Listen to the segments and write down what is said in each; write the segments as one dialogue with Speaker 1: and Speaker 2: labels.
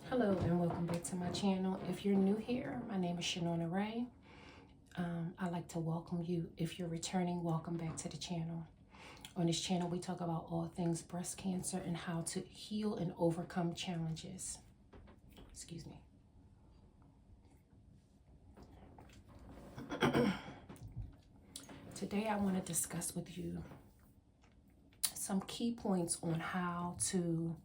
Speaker 1: Hello and welcome back to my channel. If you're new here, my name is Ray. I'd like to welcome you. If you're returning, welcome back to the channel. On this channel, we talk about all things breast cancer and how to heal and overcome challenges. Excuse me. Today, I want to discuss with you some key points on how to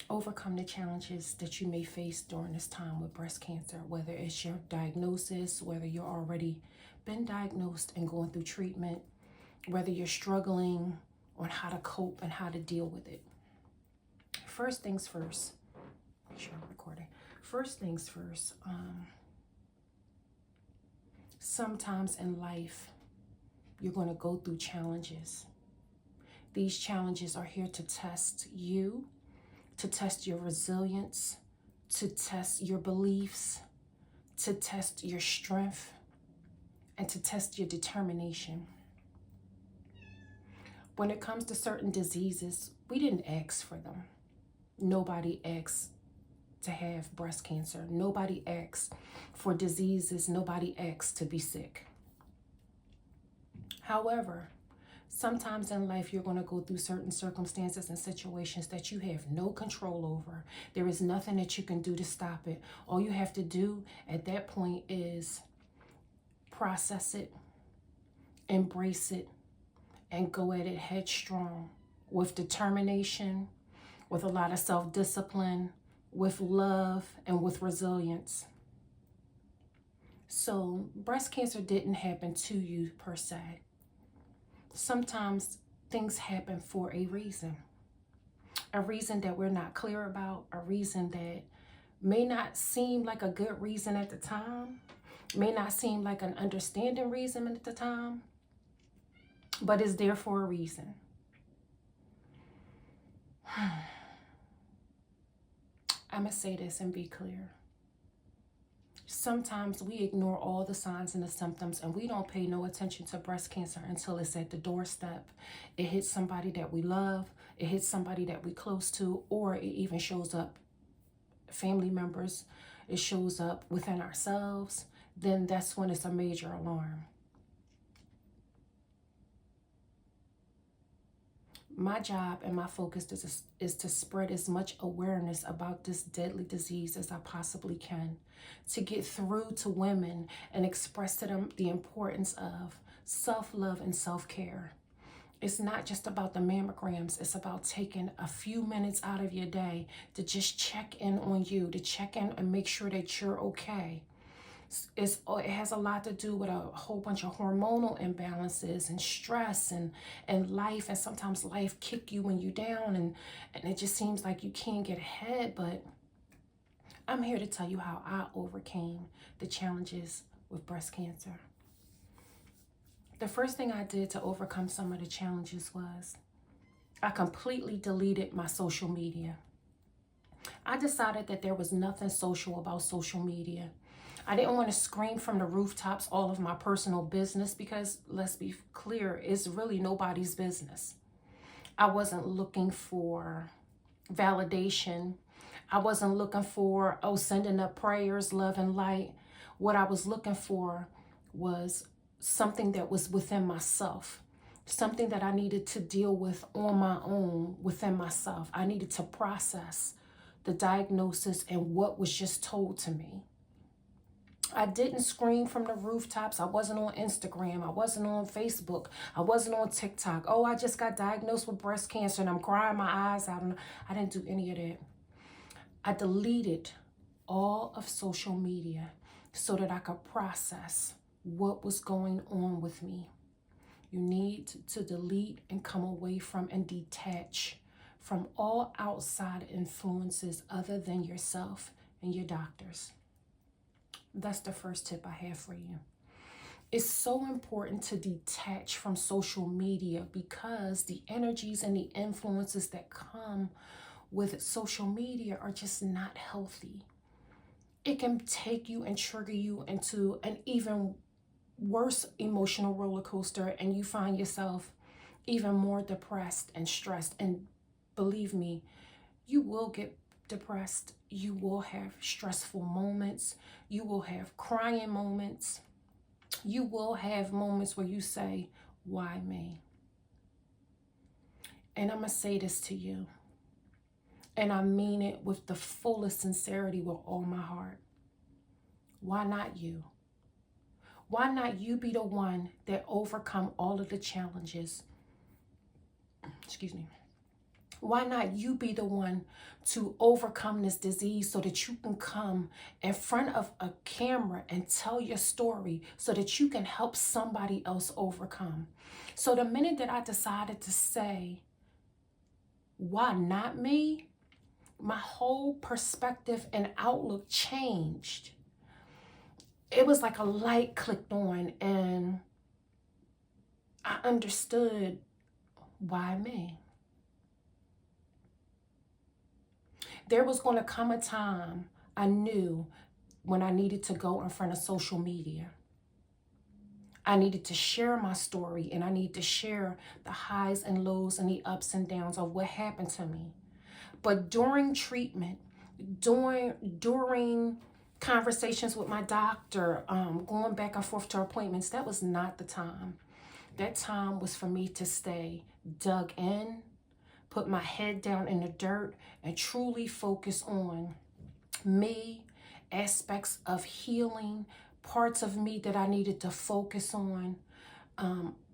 Speaker 1: overcome the challenges that you may face during this time with breast cancer, whether it's your diagnosis, whether you're already been diagnosed and going through treatment, whether you're struggling on how to cope and how to deal with it. First things first, make sure I'm recording. First things first, sometimes in life, you're going to go through challenges. These challenges are here to test you, to test your resilience, to test your beliefs, to test your strength, and to test your determination. When it comes to certain diseases, we didn't ask for them. Nobody asked to have breast cancer. Nobody asked for diseases. Nobody asked to be sick. However, sometimes in life, you're going to go through certain circumstances and situations that you have no control over. There is nothing that you can do to stop it. All you have to do at that point is process it, embrace it, and go at it headstrong with determination, with a lot of self-discipline, with love, and with resilience. So breast cancer didn't happen to you per se. Sometimes things happen for a reason that we're not clear about, a reason that may not seem like a good reason at the time, may not seem like an understanding reason at the time, but it's there for a reason. I'm going to say this and be clear. Sometimes we ignore all the signs and the symptoms and we don't pay no attention to breast cancer until it's at the doorstep. It hits somebody that we love, it hits somebody that we close to, or it even shows up family members, it shows up within ourselves. Then that's when it's a major alarm. My job and my focus is to spread as much awareness about this deadly disease as I possibly can, to get through to women and express to them the importance of self-love and self-care. It's not just about the mammograms. It's about taking a few minutes out of your day to just check in on you, to check in and make sure that you're okay. It has a lot to do with a whole bunch of hormonal imbalances and stress and life. And sometimes life kick you when you're down and it just seems like you can't get ahead. But I'm here to tell you how I overcame the challenges with breast cancer. The first thing I did to overcome some of the challenges was I completely deleted my social media. I decided that there was nothing social about social media. I didn't want to scream from the rooftops all of my personal business because, let's be clear, it's really nobody's business. I wasn't looking for validation. I wasn't looking for, sending up prayers, love, and light. What I was looking for was something that was within myself, something that I needed to deal with on my own within myself. I needed to process the diagnosis and what was just told to me. I didn't scream from the rooftops. I wasn't on Instagram. I wasn't on Facebook. I wasn't on TikTok. Oh, I just got diagnosed with breast cancer and I'm crying my eyes out. I didn't do any of that. I deleted all of social media so that I could process what was going on with me. You need to delete and come away from and detach from all outside influences other than yourself and your doctors. That's the first tip I have for you. It's so important to detach from social media because the energies and the influences that come with social media are just not healthy. It can take you and trigger you into an even worse emotional roller coaster and you find yourself even more depressed and stressed. And believe me, you will get depressed. You will have stressful moments. You will have crying moments. You will have moments where you say, why me? And I'm going to say this to you, and I mean it with the fullest sincerity with all my heart. Why not you? Why not you be the one that overcome all of the challenges? Excuse me. Why not you be the one to overcome this disease so that you can come in front of a camera and tell your story so that you can help somebody else overcome? So the minute that I decided to say, why not me? My whole perspective and outlook changed. It was like a light clicked on and I understood why me. There was going to come a time I knew when I needed to go in front of social media. I needed to share my story, and I needed to share the highs and lows and the ups and downs of what happened to me. But during treatment, during conversations with my doctor, going back and forth to appointments, that was not the time. That time was for me to stay dug in, put my head down in the dirt, and truly focus on me, aspects of healing, parts of me that I needed to focus on,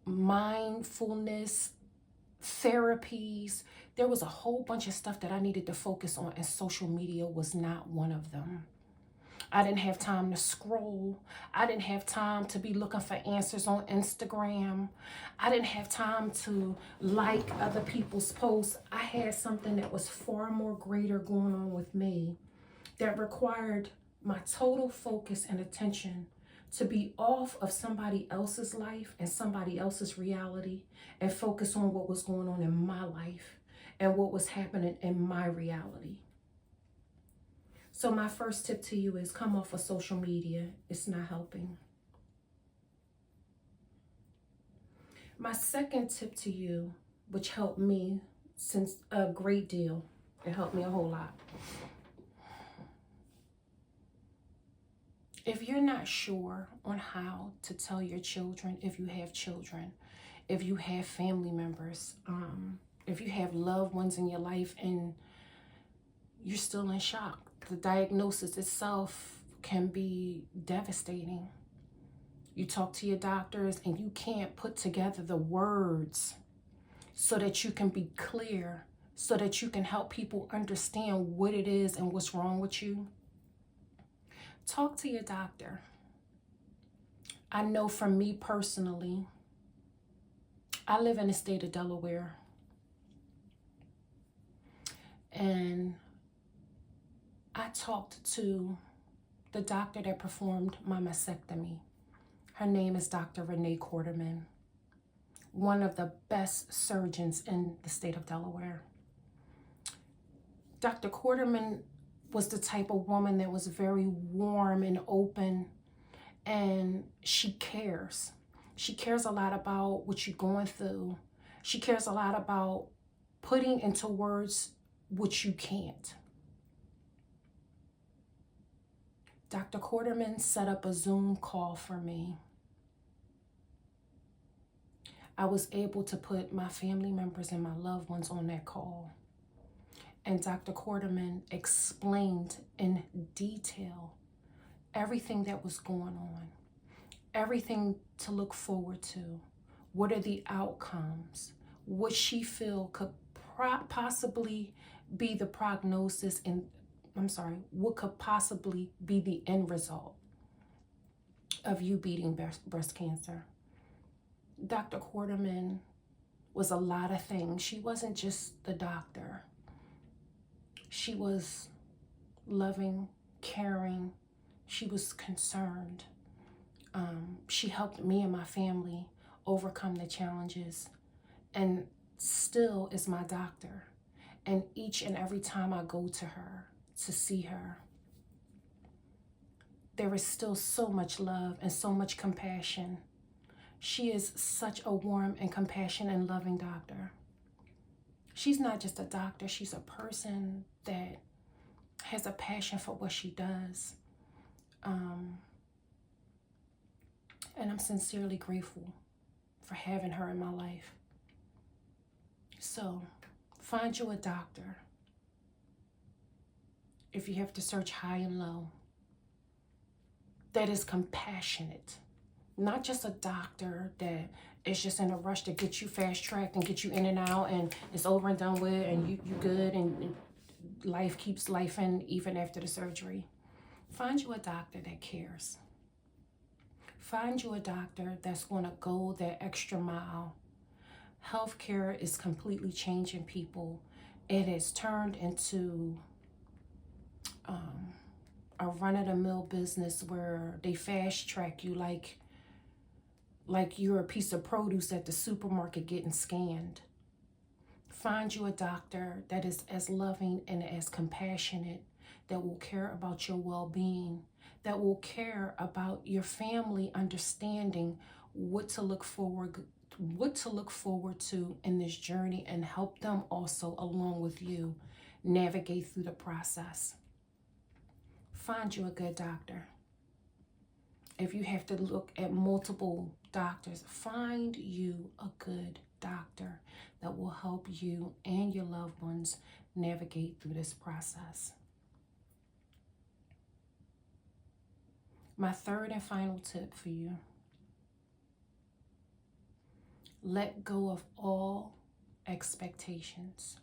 Speaker 1: mindfulness, therapies. There was a whole bunch of stuff that I needed to focus on, and social media was not one of them. I didn't have time to scroll. I didn't have time to be looking for answers on Instagram. I didn't have time to like other people's posts. I had something that was far more greater going on with me that required my total focus and attention to be off of somebody else's life and somebody else's reality and focus on what was going on in my life and what was happening in my reality. So my first tip to you is come off of social media. It's not helping. My second tip to you, which helped me since a great deal, it helped me a whole lot. If you're not sure on how to tell your children, if you have children, if you have family members, if you have loved ones in your life and you're still in shock, the diagnosis itself can be devastating. You talk to your doctors and you can't put together the words so that you can be clear, so that you can help people understand what it is and what's wrong with you. Talk to your doctor. I know for me personally, I live in the state of Delaware. And I talked to the doctor that performed my mastectomy. Her name is Dr. RENEE QUARTERMAN, one of the best surgeons in the state of Delaware. Dr. QUARTERMAN was the type of woman that was very warm and open, and she cares. She cares a lot about what you're going through. She cares a lot about putting into words what you can't. Dr. QUARTERMAN set up a Zoom call for me. I was able to put my family members and my loved ones on that call. And Dr. QUARTERMAN explained in detail everything that was going on, everything to look forward to. What are the outcomes? What she feel could possibly be the prognosis and what could possibly be the end result of you beating breast cancer. Dr. QUARTERMAN was a lot of things. She wasn't just the doctor. She was loving, caring. She was concerned. She helped me and my family overcome the challenges and still is my doctor. And each and every time I go to her, to see her, there is still so much love and so much compassion. She is such a warm and compassionate and loving doctor. She's not just a doctor, she's a person that has a passion for what she does. And I'm sincerely grateful for having her in my life. So, find you a doctor. If you have to search high and low, that is compassionate. Not just a doctor that is just in a rush to get you fast-tracked and get you in and out and it's over and done with and you good and life keeps lifing even after the surgery. Find you a doctor that cares. Find you a doctor that's going to go that extra mile. Healthcare is completely changing people. It has turned into a run-of-the-mill business where they fast-track you like you're a piece of produce at the supermarket getting scanned. Find you a doctor that is as loving and as compassionate, that will care about your well-being, that will care about your family understanding what to look forward to in this journey, and help them also along with you navigate through the process. Find you a good doctor. If you have to look at multiple doctors, find you a good doctor that will help you and your loved ones navigate through this process. My third and final tip for you: let go of all expectations.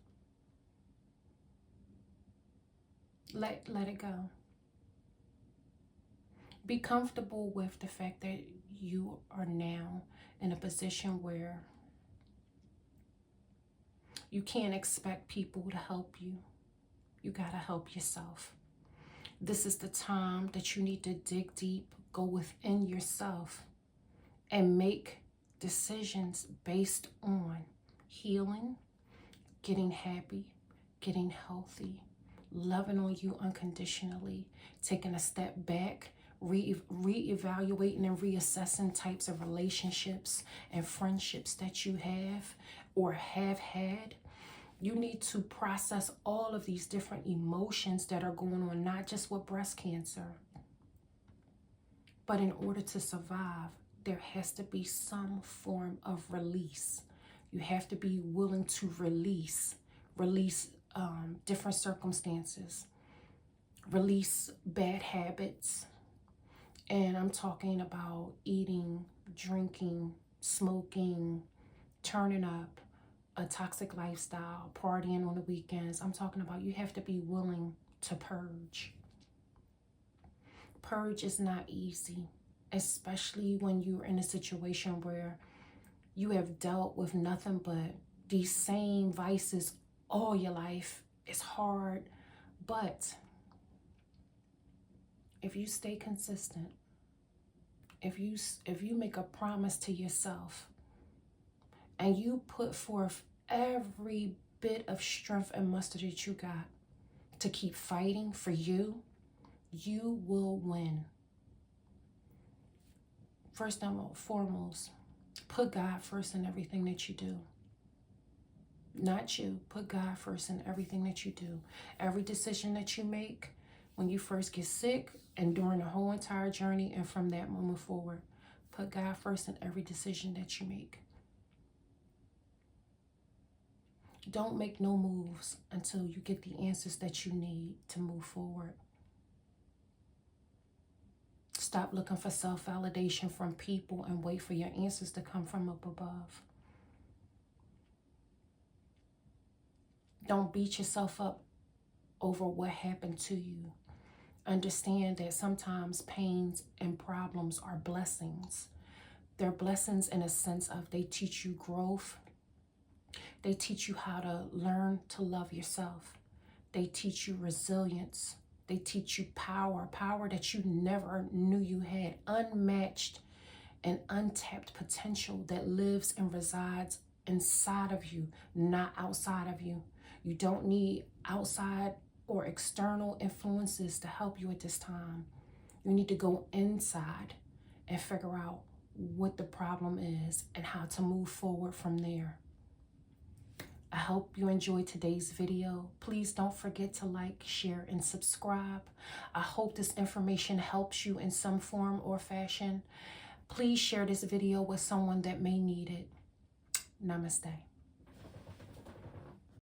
Speaker 1: Let it go. Be comfortable with the fact that you are now in a position where you can't expect people to help you. You gotta help yourself. This is the time that you need to dig deep, go within yourself, and make decisions based on healing, getting happy, getting healthy, loving on you unconditionally, taking a step back, reevaluating and reassessing types of relationships and friendships that you have or have had. You need to process all of these different emotions that are going on, not just with breast cancer. But in order to survive, there has to be some form of release. You have to be willing to release different circumstances, release bad habits. And I'm talking about eating, drinking, smoking, turning up, a toxic lifestyle, partying on the weekends. I'm talking about you have to be willing to purge. Purge is not easy, especially when you're in a situation where you have dealt with nothing but these same vices all your life. It's hard, but if you stay consistent, if you make a promise to yourself and you put forth every bit of strength and muster that you got to keep fighting for you, you will win. First and foremost, put God first in everything that you do. Not you. Put God first in everything that you do. Every decision that you make, when you first get sick and during the whole entire journey and from that moment forward, put God first in every decision that you make. Don't make no moves until you get the answers that you need to move forward. Stop looking for self-validation from people and wait for your answers to come from up above. Don't beat yourself up over what happened to you. Understand that sometimes pains and problems are blessings. They're blessings in a sense of they teach you growth. They teach you how to learn to love yourself. They teach you resilience. They teach you power that you never knew you had, unmatched and untapped potential that lives and resides inside of you, not outside of you. You don't need outside or external influences to help you at this time. You need to go inside and figure out what the problem is and how to move forward from there. I hope you enjoyed today's video. Please don't forget to like, share, and subscribe. I hope this information helps you in some form or fashion. Please share this video with someone that may need it. Namaste.